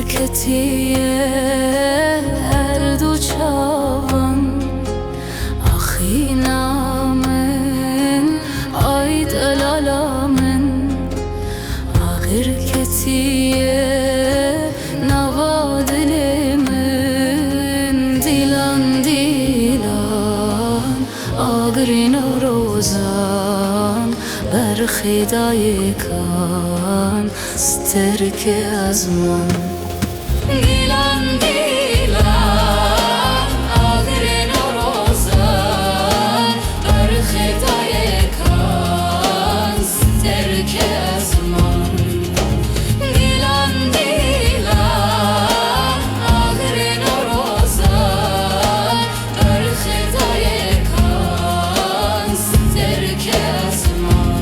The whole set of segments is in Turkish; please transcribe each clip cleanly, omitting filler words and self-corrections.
Ketiye her duçavan Ahinamen ayd elalamen Ağır ketiye navadilimin Dilan dilan ağrin rozan Berxidaye kan sterke azman Dilan dilan ağrin rozan Berxidaye kan sterke azman Dilan dilan ağrin rozan Berxidaye kan sterke azman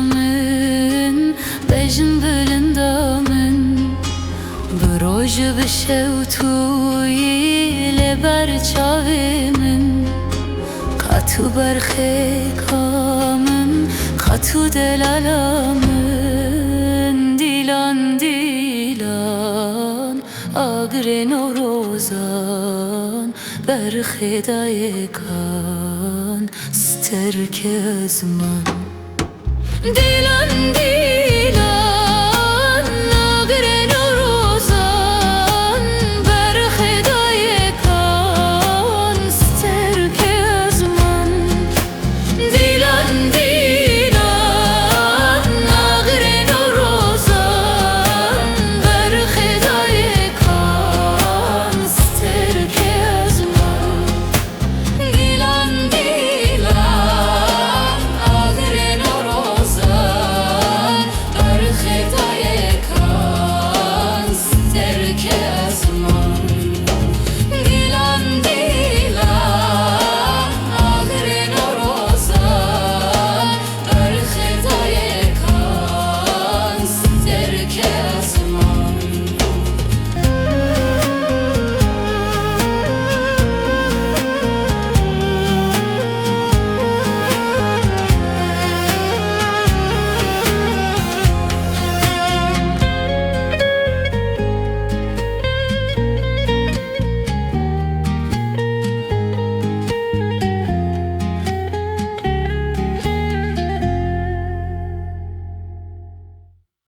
Çavreşamın bejin bölündamen Broj bişevtuyi leber çavimin Katu berxekamın Katu delalamın Dilan dilan ağrin rozan Berxidaye kan sterke azman Dilan dilan